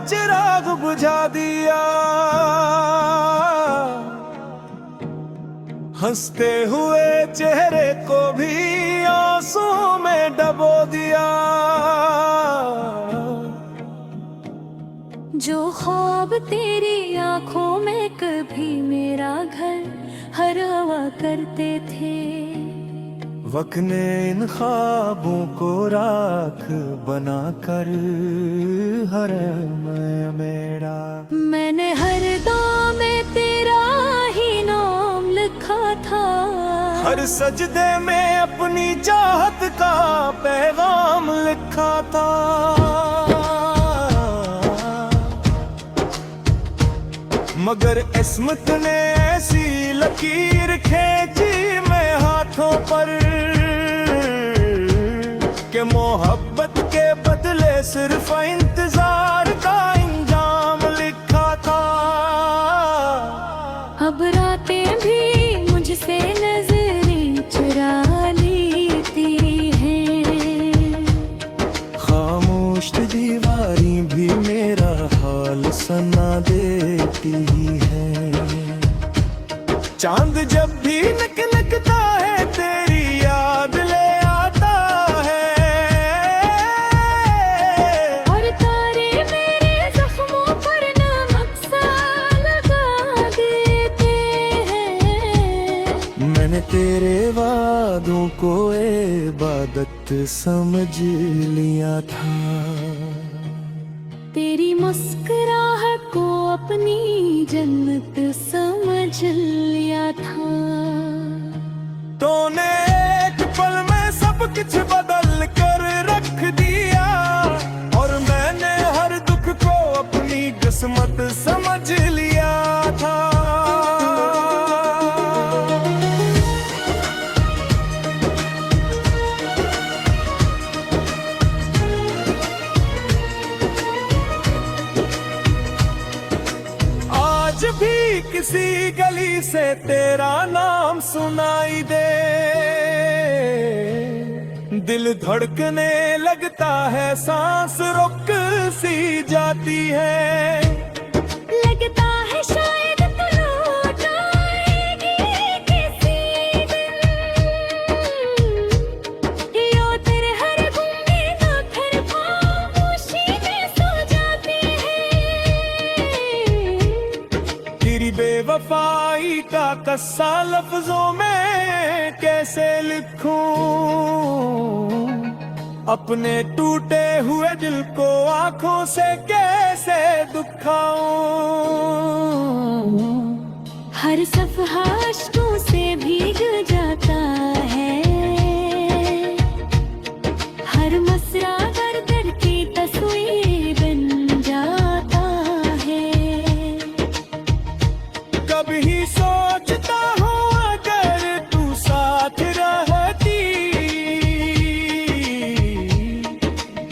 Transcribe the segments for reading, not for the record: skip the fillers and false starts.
चिराग बुझा दिया, हंसते हुए चेहरे को भी आंसू में डबो दिया। जो ख्वाब तेरी आंखों में कभी मेरा घर हर हवा करते थे, वक्त ने इन ख्वाबों को राख बनाकर हर मैं मेरा। मैंने हर दाम में तेरा ही नाम लिखा था, हर सजदे में अपनी चाहत का पैगाम लिखा था। मगर किस्मत ने ऐसी लकीर खींची मैं हाथों पर कि मोहब्बत के बदले सिर्फ इंतजार का इंजाम लिखा था। अब रातें भी मुझसे नजरें चुरा लेती हैं, खामोश दीवारें भी मेरा हाल सुना देती है। चांद जब भी निकलता है तेरी याद ले आता है, और तारे मेरे जख्मों पर नमक सा लगा देते हैं। मैंने तेरे वादों को इबादत समझ लिया था, तेरी मुस्कुराहट को अपनी जन्नत समझ लिया था। तूने एक पल में सब कुछ बदल कर रख दिया, और मैंने हर दुख को अपनी किस्मत समझ लिया था। आज भी किसी गली से तेरा नाम सुनाई दे, दिल धड़कने लगता है, सांस रुक सी जाती है। लगता है शायद तू लौट आएगी किसी दिन, यो तेरे हर गूंगे ना फिर खामोशी में सो जाती है। तेरी बेवफाई का कस्सा लफ्जों में कैसे लिखूं, अपने टूटे हुए दिल को आंखों से कैसे दुखाऊं। हर सफहा अश्कों से भीग जाता है, हर मसरा दर्द की तस्वीर बन जाता है। कभी सोचता हूँ अगर तू साथ रहती,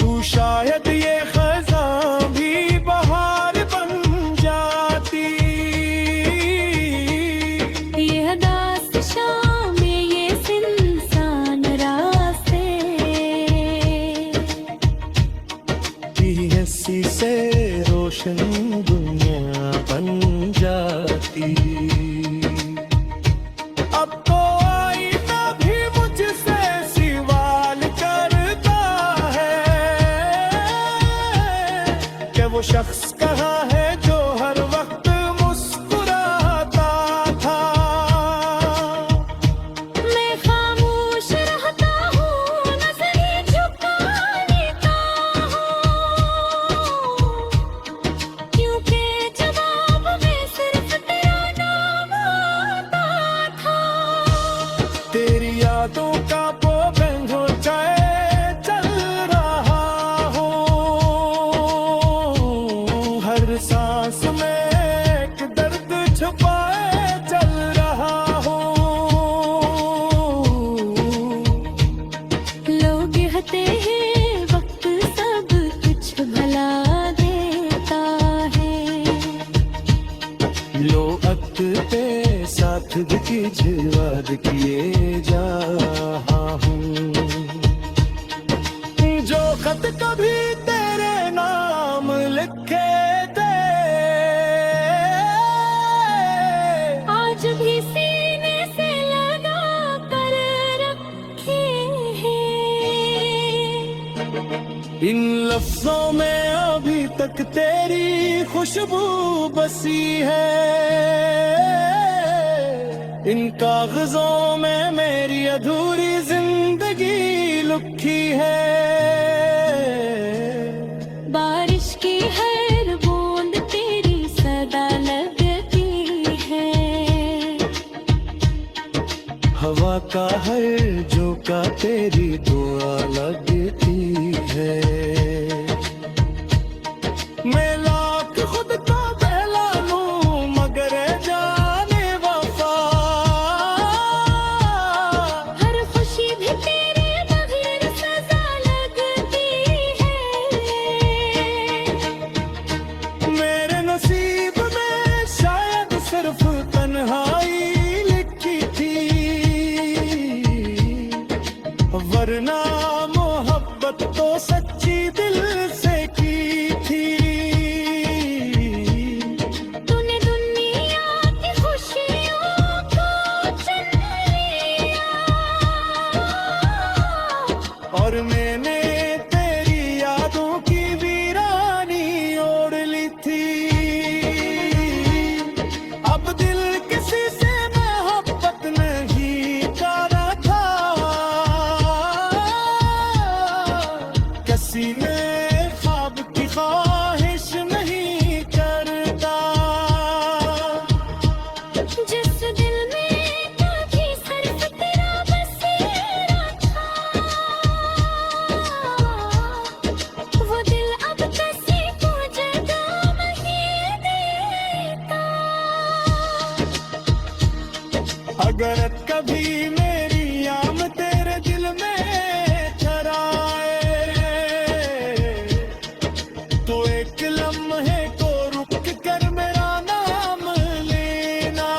तू शायद ये खज़ां भी बहार बन जाती। ये दास्त शाम में ये इंसान रास्ते, की हंसी से रोशन दुनिया बन जाती। अब तो आईना भी मुझसे सवाल करता है कि वो शख्स कहाँ है जो हर वक्त मुस्कुराता था। मैं खामोश रहता हूँ, नजरें झुका लेता हूँ, क्योंकि जवाब में सिर्फ तेरा नाम आता था। तेरी यादों का बोझ हो जाए चल रहा हूँ, हर सांस में एक दर्द छुपाए चल रहा हूँ। लोग कहते हैं वक्त सब कुछ भला देता है, लो वक्त पे साथ कीजिए किए जा हूँ। जो खत कभी तेरे नाम लिखे लफ्जों में अभी तक तेरी खुशबू बसी है, इन कागजों में मेरी अधूरी जिंदगी लिखी है। बारिश की हर बूंद तेरी सदा लगती है, हवा का हर झोंका तेरी दुआ लगती है। मैं लाख खुद को बहला लूं मगर जाने वफा, हर खुशी भी तेरे बगैर सजा लगती है। मेरे नसीब में शायद सिर्फ तन्हाई लिखी थी, वरना मोहब्बत तो सच्ची दिल से की थी। तूने दुनिया की खुशियों को चुन लिया, और मैंने तेरी यादों की वीरानी ओढ़ ली थी। अब दिल किसी से मोहब्बत नहीं कर था, किसी में ख्वाब की ख्वाहिश नहीं करता। जिस दिल में कभी सिर्फ तेरा बसेरा था, वो दिल अब किसी को जगह नहीं देता। अगर कभी मेरी आम तेरे दिल में ठहराए, तो एक लम्हे को रुक कर मेरा नाम लेना।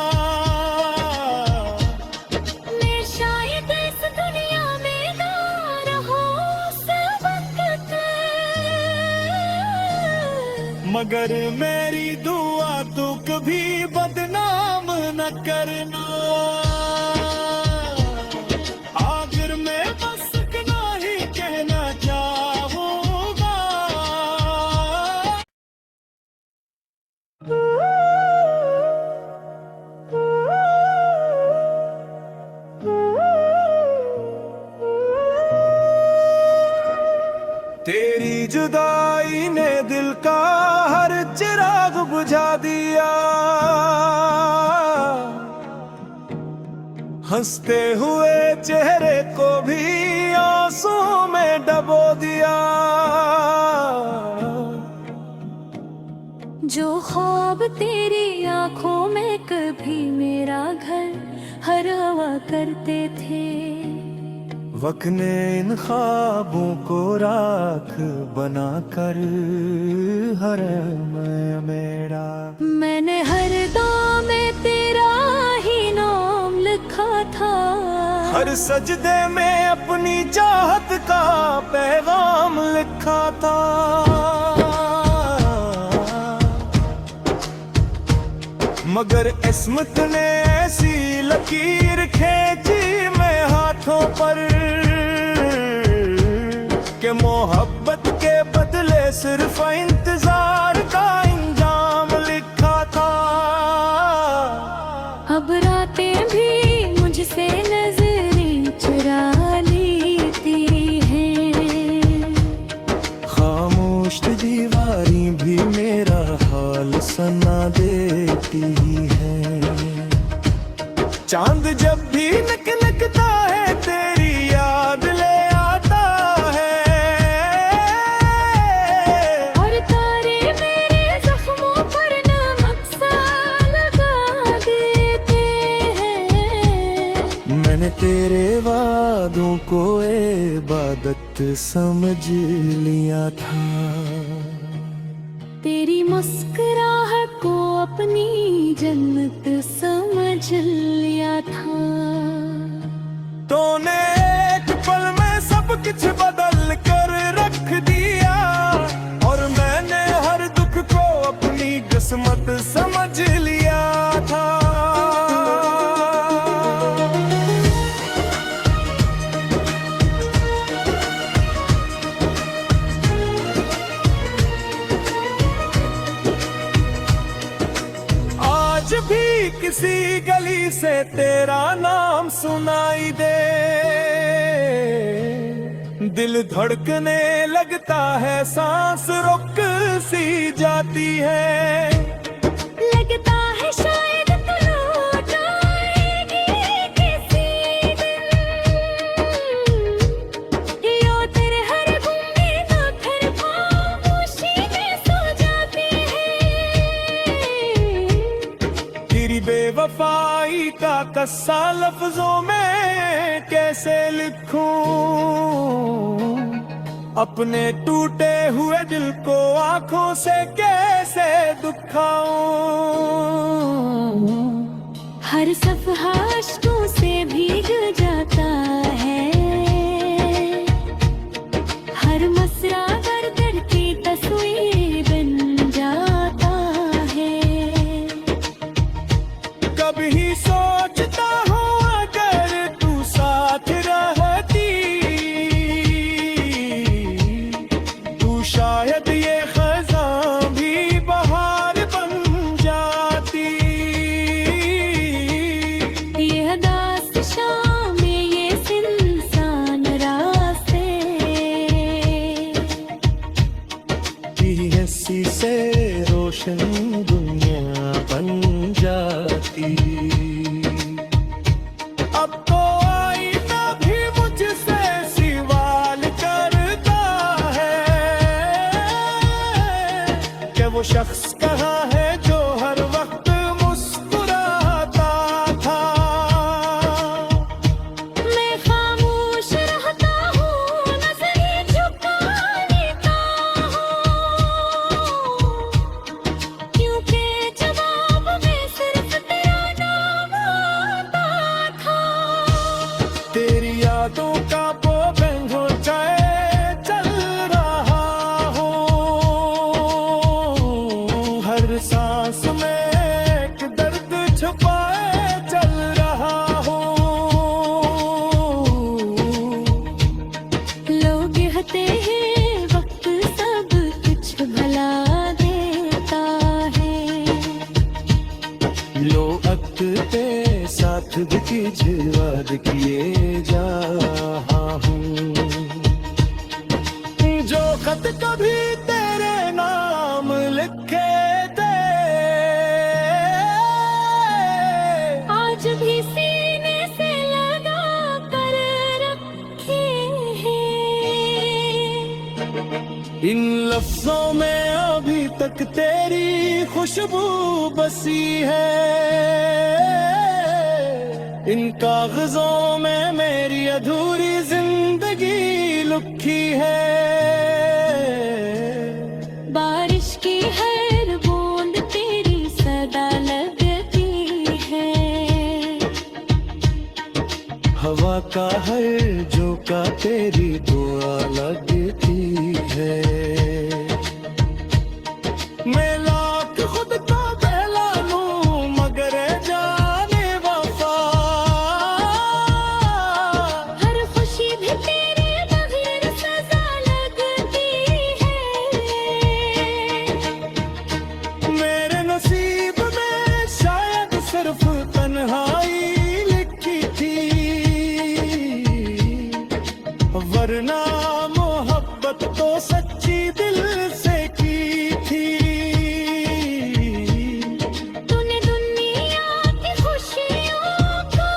मैं शायद इस दुनिया में ना रहूं उस वक्त, मगर मेरी दुआ तू कभी बदनाम न करना। आखिर में बस इतना ही कहना चाहूंगा, तेरी जुदाई ने दिल का हर चिराग बुझा दिया, हंसते हुए चेहरे को भी आंसू में डबो दिया। जो ख्वाब तेरी आंखों में कभी मेरा घर हर हवा करते थे, वक्त ने इन ख्वाबों को राख बना कर हर मैं मेरा। मैंने हर दाम में तेरा ही नाम लिखा था, हर सजदे में अपनी चाहत का पैगाम लिखा था। मगर किस्मत ने ऐसी लकीर खींची मैं हाथों पर, के मोहब्बत के बदले सिर्फ इंतजार का इंजाम लिखा था। अब रातें भी मुझसे नजरें चुरा लेती हैं, खामोश दीवारें भी मेरा हाल सुना देती है। चांद जब भी निकलता है तेरी याद ले आता है, और तारे मेरे जख्मों पर नमक सा लगा देते हैं। मैंने तेरे वादों को इबादत समझ लिया था, तेरी मुस्कुराहट को अपनी जन्नत समझ लिया था। तूने एक पल में सब कुछ बदल कर रख दिया, और मैंने हर दुख को अपनी किस्मत समझ लिया था। किसी गली से तेरा नाम सुनाई दे, दिल धड़कने लगता है, सांस रुक सी जाती है। लगता है शायद तू लौट आएगी किसी दिन, यो तेरे हर घूमने ना फिर खामोशी में सो जाती है। तेरी बेवफाई का कस्सा लफ्जों में कैसे लिखूं, अपने टूटे हुए दिल को आंखों से कैसे दुखाऊं। हर सफहा अश्कों से भीग जाता है, हर मसरा दर्द की तस्वीर बन जाता है। कभी सोचता हूँ अगर तू साथ रहती, तू शायद ये खज़ां भी बहार बन जाती। ये दास्त शाम में ये इंसान रास्ते, हंसी से रोशन दुनिया बन जाती। अब तो आईना भी मुझसे सवाल करता है कि वो शख्स कहाँ है जो हर वक्त मुस्कुराता था। मैं खामोश रहता हूँ, नजरें झुका लेता हूँ, क्योंकि जवाब में सिर्फ तेरा नाम आता था। तेरी यादों का बोझ हो जाए चल रहा हूँ, हर सांस में एक दर्द छुपाए चल रहा हूँ। लोग कहते हैं वक्त सब कुछ भला देता है, लो वक्त पे साथ भी कीजिए किए जा हूँ। जो खत कभी तेरे नाम लिखे थे, आज भी सीने से लगा कर रखे हैं। इन लफ्जों में अभी तक तेरी खुशबू बसी है, इन कागजों में मेरी अधूरी जिंदगी लिखी है। बारिश की हर बूंद तेरी सदा लगती है, हवा का हर झोंका तेरी दुआ लगती है। मैं लाख खुद को बहला लूं मगर जाने वफा, हर खुशी भी तेरे बगैर सजा लगती है। मेरे नसीब में शायद सिर्फ तन्हाई लिखी थी, वरना मोहब्बत तो सच्ची दिल से की थी। तूने दुनिया की खुशियों को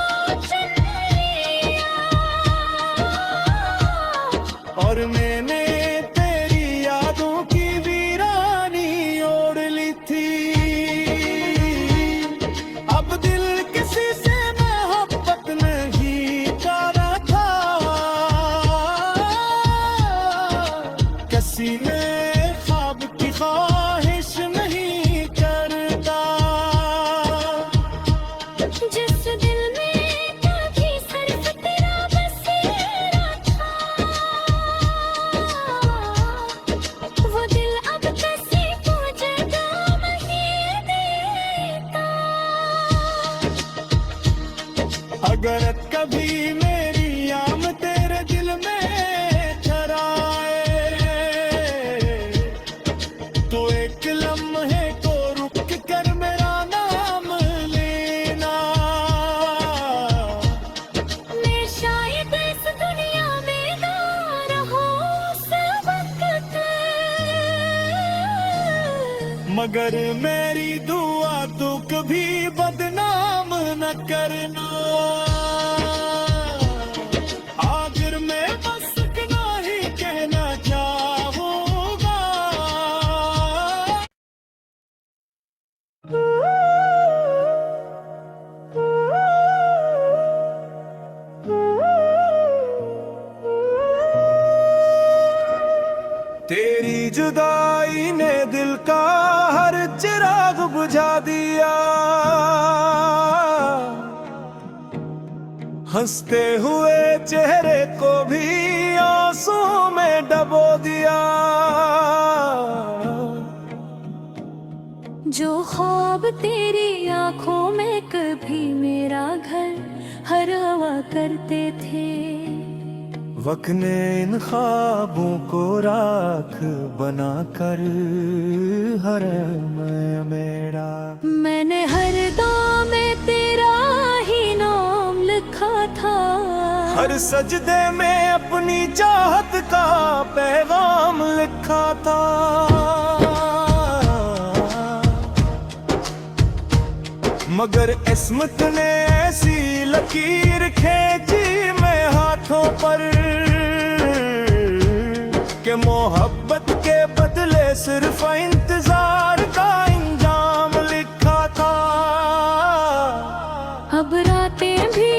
चुन लिया, और मैंने तेरी यादों की वीरानी ओढ़ ली थी। अब दिल किसी से मोहब्बत नहीं कर रहा था, किसी में ख्वाब की ख्वाहिश नहीं करता। जिस दिल में कभी सिर्फ तेरा बसेरा था, वो दिल अब किसी को जगह नहीं देता। अगर कभी मेरी आम तेरे दिल में ठहराए, तो एक लम्हे को रुक कर मेरा नाम ले मगर मेरी दुआ तू कभी बदनाम न करना। आखिर में बस इतना ही कहना चाहूंगा। तेरी जुदाई ने दिल का हर चिराग बुझा दिया। हंसते हुए चेहरे को भी आंसू में डबो दिया। जो ख्वाब तेरी आंखों में कभी मेरा घर हर हवा करते थे, वक्त ने इन ख्वाबों को राख बनाकर हर मैं मेरा। मैंने हर दाम में तेरा ही नाम लिखा था। हर सजदे में अपनी चाहत का पैगाम लिखा था। मगर किस्मत ने ऐसी लकीर खींची मैं हाथों पर कि मोहब्बत के बदले सिर्फ इंतजार का इंजाम लिखा था। अब रातें भी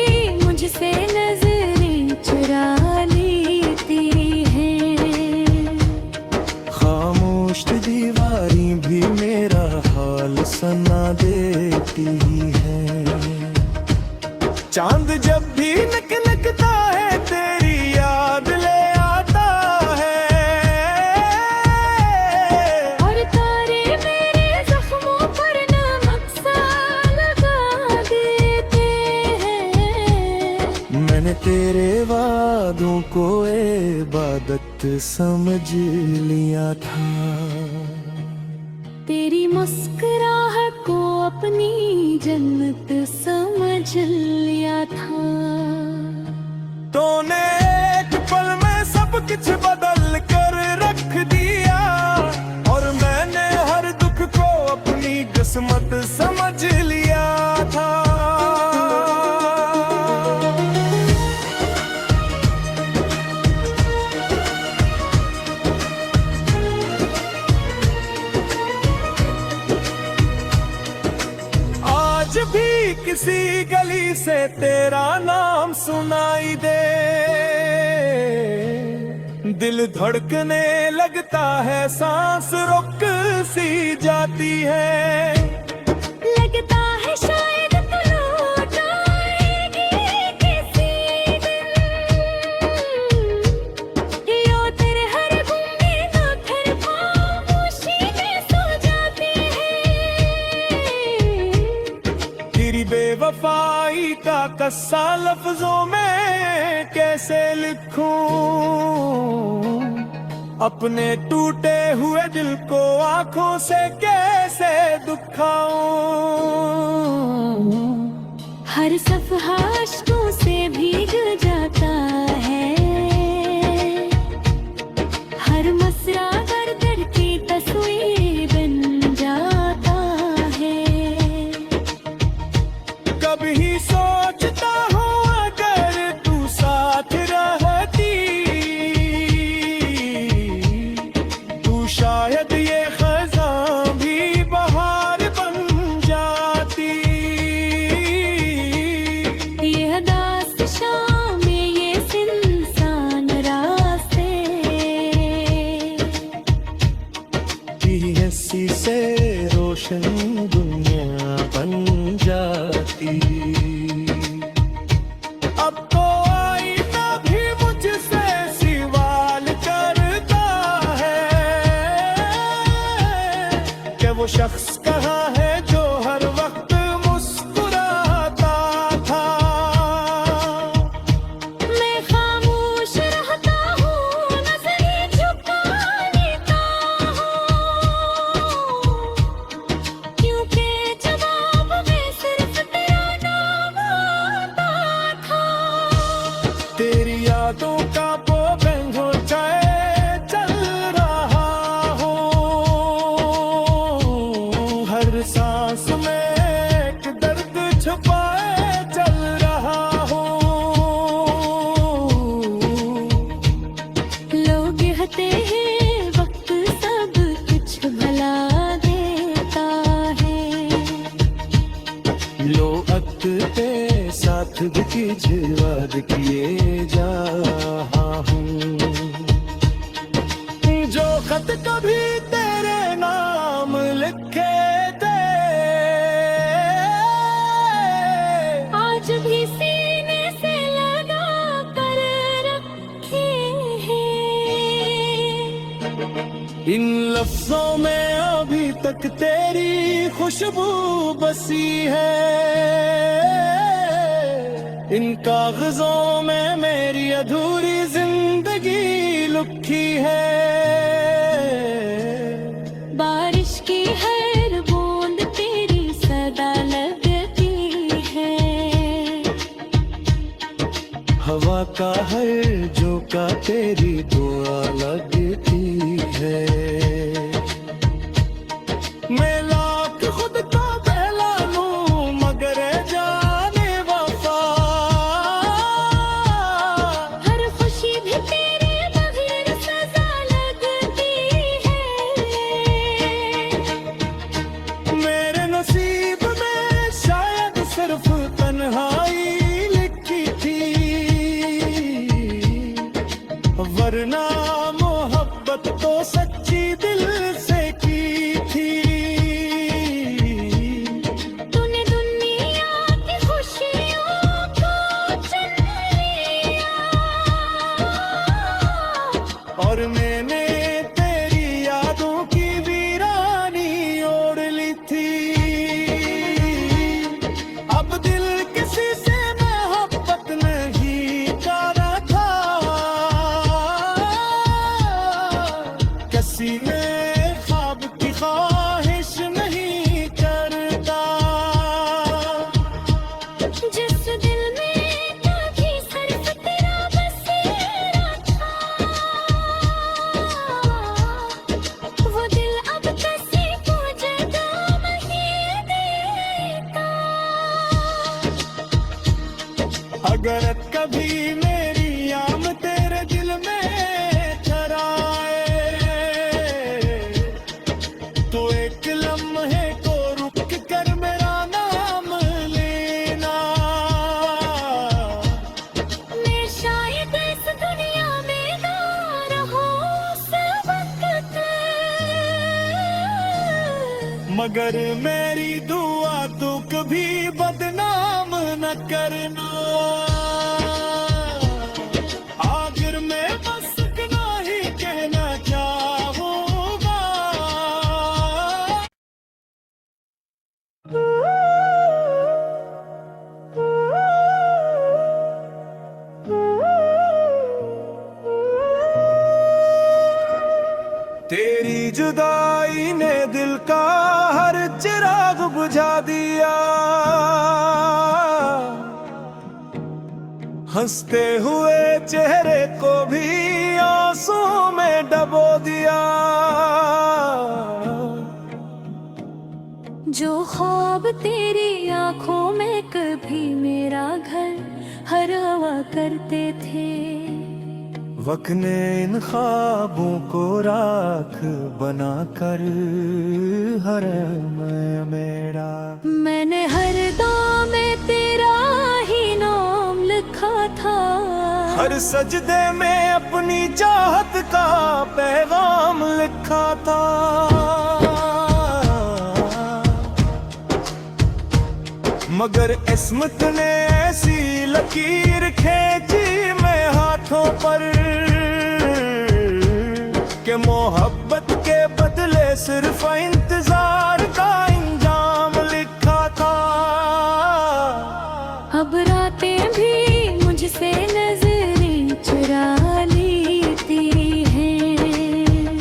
मुझसे नजरें चुरा लेती हैं। खामोश दीवारें भी मेरा हाल सुना देती है। चांद जब भी निकलता है तेरी याद ले आता है। और तारे मेरे जख्मों पर नमक सा लगा देते हैं। मैंने तेरे वादों को इबादत समझ लिया था। तेरी मुस्कुराहट को अपनी जन्नत समझ लिया था। तूने एक पल में सब कुछ बदल कर रख दिया। और मैंने हर दुख को अपनी किस्मत समझ लिया था। आज भी किसी गली से तेरा नाम सुनाई दे, दिल धड़कने लगता है, सांस रुक सी जाती है। लगता है शायद तू लौट आएगी किसी दिन। यो तेरे हर गूंगे ना फिर खामोशी में सो जाती है। तेरी बेवफाई का कस्सा लफ्जों में कैसे लिखूं। अपने टूटे हुए दिल को आंखों से कैसे दुखाऊं। हर सफहा अश्कों से भीग जाता है। हर मसरा दर्द की तस्वीर बन जाता है। कभी सोचता हूँ अगर तू साथ रहती, तू शायद ये खज़ां भी बहार बन जाती। ये दास्त शाम में ये इंसान रास्ते की हंसी से रोशन दुनिया बन जाती। अब तो आईना भी मुझसे सवाल करता है कि वो शख्स कहाँ है जो हर वक्त मुस्कुराता था। मैं खामोश रहता हूँ, नजरें झुका लेता हूँ, क्योंकि जवाब में सिर्फ तेरा नाम आता था। तेरी यादों का बोझ हो जाए चल रहा हूँ। लफ्जों में अभी तक तेरी खुशबू बसी है, इन कागजों में मेरी अधूरी जिंदगी लिखी है। बारिश की हर बूंद तेरी सदा लगती है, हवा का हर झोंका तेरी दुआ लगती है। मैं लाख खुद को बहला लूं मगर जाने वफा, हर खुशी भी तेरे बगैर सजा लगती है। मेरे नसीब में शायद सिर्फ तन्हाई लिखी थी, वरना मोहब्बत तो सच्ची दिल से की थी। तूने दुनिया की खुशियों को चुन लिया, और मैंने तेरी यादों की वीरानी ओढ़ ली थी। अब दिल किसी से मोहब्बत नहीं कर था, किसी में ख्वाब की ख्वाहिश नहीं करता। जिस दिल में कभी सिर्फ तेरा बसेरा था, वो दिल अब किसी को जगह नहीं देता। अगर कभी मेरी आम तेरे दिल में ठहराए, तो एक लम्हे को रुक कर मेरा नाम लेना। मैं शायद इस दुनिया में ना रहूं उस वक्त, मगर मेरी दुआ तू कभी बदनाम न करना। आखिर में बस इतना ही कहना चाहूंगा, तेरी जुदाई ने दिल का हर चिराग बुझा दिया, हंसते हुए चेहरे को भी आंसू में डबो दिया। जो ख्वाब तेरी आंखों में कभी मेरा घर हर हवा करते थे, वक्त ने इन ख्वाबों को राख बना कर हर मैं मेरा। मैंने हर दाम में तेरा ही नाम लिखा था, हर सजदे में अपनी चाहत का पैगाम लिखा था। मगर किस्मत ने ऐसी लकीर खींची मैं हाथों पर, के मोहब्बत के बदले सिर्फ इंतजार का इंजाम लिखा था। अब रातें भी मुझसे नजरें चुरा लेती हैं,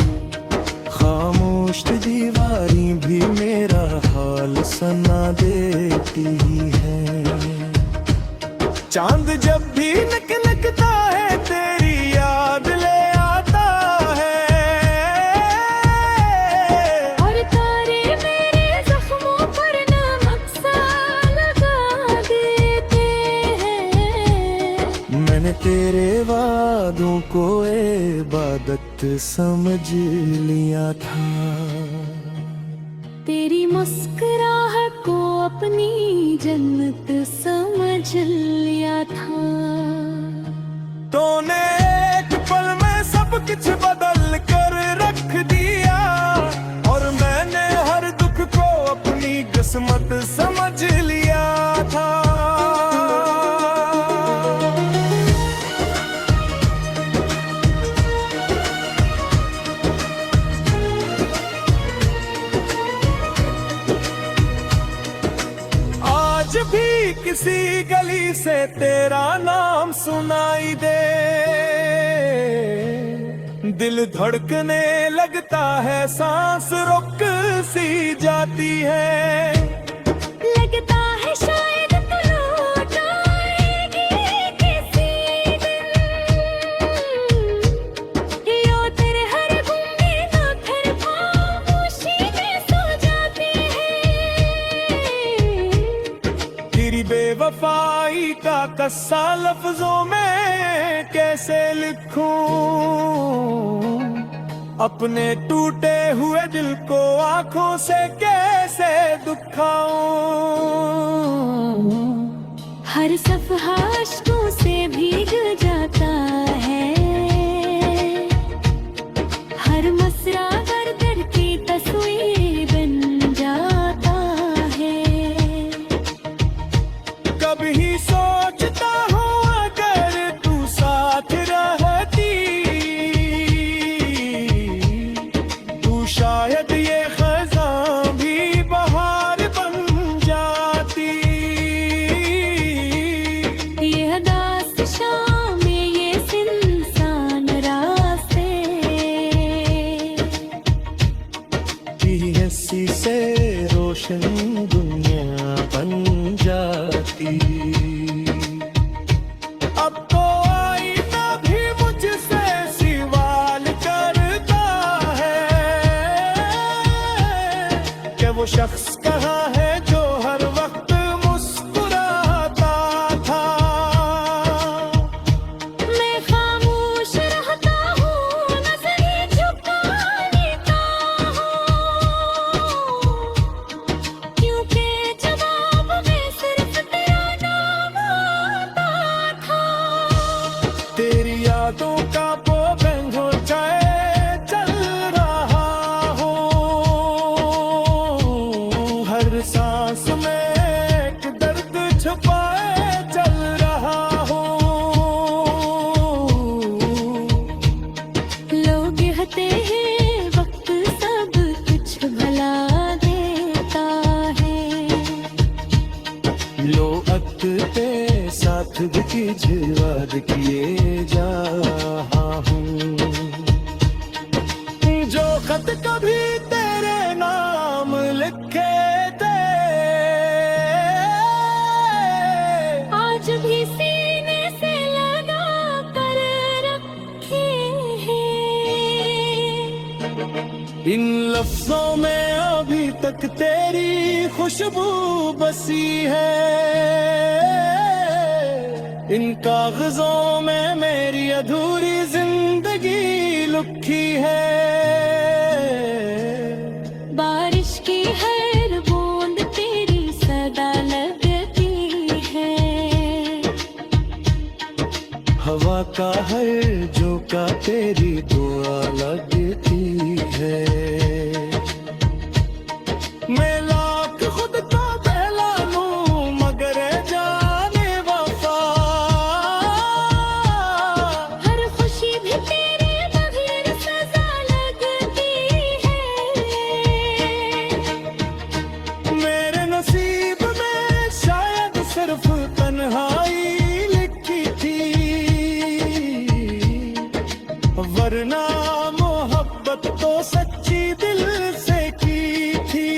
खामोश दीवारें भी मेरा हाल सुना देती है। चांद जब भी निकलता है तेरी याद ले आता है, और तारे मेरे जख्मों पर नमक सा लगा देते हैं। मैंने तेरे वादों को इबादत समझ लिया था, तेरी मुस्कुराहट को अपनी जन्नत समझ लिया था। तूने एक पल में सब कुछ बदल कर रख दिया, और मैंने हर दुख को अपनी किस्मत समझ लिया था। किसी गली से तेरा नाम सुनाई दे, दिल धड़कने लगता है, सांस रुक सी जाती है। लगता है शायद तू लौट आएगी किसी दिन, यो तेरे हर गूंगे ना फिर खामोशी में सो जाती है। तेरी बेवफाई का कस्सा लफ्जों में कैसे लिखूं, अपने टूटे हुए दिल को आंखों से कैसे दुखाऊं। हर सफहा अश्कों से भीग जाता है, हर मसरा दर्द की तस्वीर बन जाता है। कभी सोचता हूँ अगर तू साथ रहती, शायद ये खज़ां भी बहार बन जाती। ये दास्त शाम में ये सुनसान रास्ते, हंसी से रोशन दुनिया बन जाती। अब तो आईना भी मुझसे सवाल करता है कि वो शख्स कहाँ है जो हर वक्त मुस्कुराता था। मैं खामोश रहता हूँ, नजरें झुका लेता हूँ, क्योंकि जवाब में सिर्फ तेरा नाम आता था। तेरी यादों का बोझ हो जाए चल रहा हो, हर सांस में एक दर्द छुपाए चल रहा हो। लोग कहते हैं वक्त सब कुछ भुला देता है, लो अक्त पे साथ की झिलवार किए जा हूँ, जो खत कभी तेरे नाम लिखे थे आज भी सीने से लगा कर रखे हैं। इन लफ्जों में अभी तक तेरी खुशबू बसी है, इन कागजों में मेरी अधूरी जिंदगी लिखी है। बारिश की हर बूंद तेरी सदा लगती है, हवा का हर झोंका तेरी दुआ लगती है। मैं लाख खुद को बहला लूं मगर जाने वफा, हर खुशी भी तेरे बगैर सजा लगती है। मेरे नसीब में शायद सिर्फ तन्हाई लिखी थी, वरना मोहब्बत तो सच्ची दिल से की थी।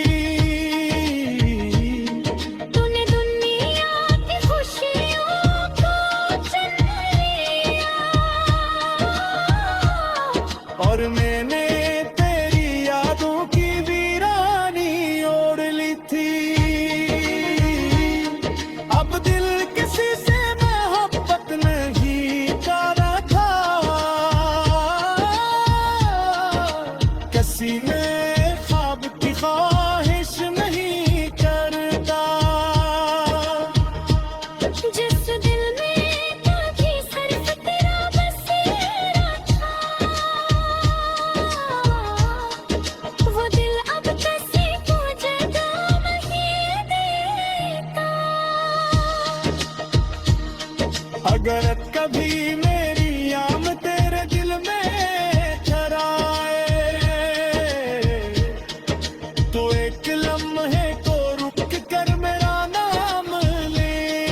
तूने दुनिया की खुशियों को चुन लिया, और मैंने तेरी यादों की वीरानी ओढ़ ली थी। अब दिल किसी से मोहब्बत नहीं कर था, किसी में ख्वाब की ख्वाहिश नहीं करता। जिस दिल में कभी सिर्फ तेरा बसेरा था, वो दिल अब किसी को जगह नहीं देता। अगर कभी मेरी आम तेरे दिल में ठहराए, तो एक लम्हे को रुक कर मेरा नाम ले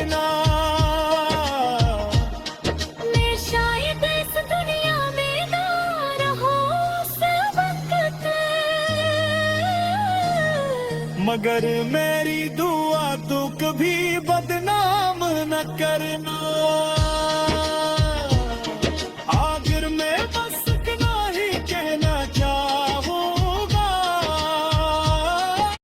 मगर मेरी दुआ तू कभी बदनाम न करना।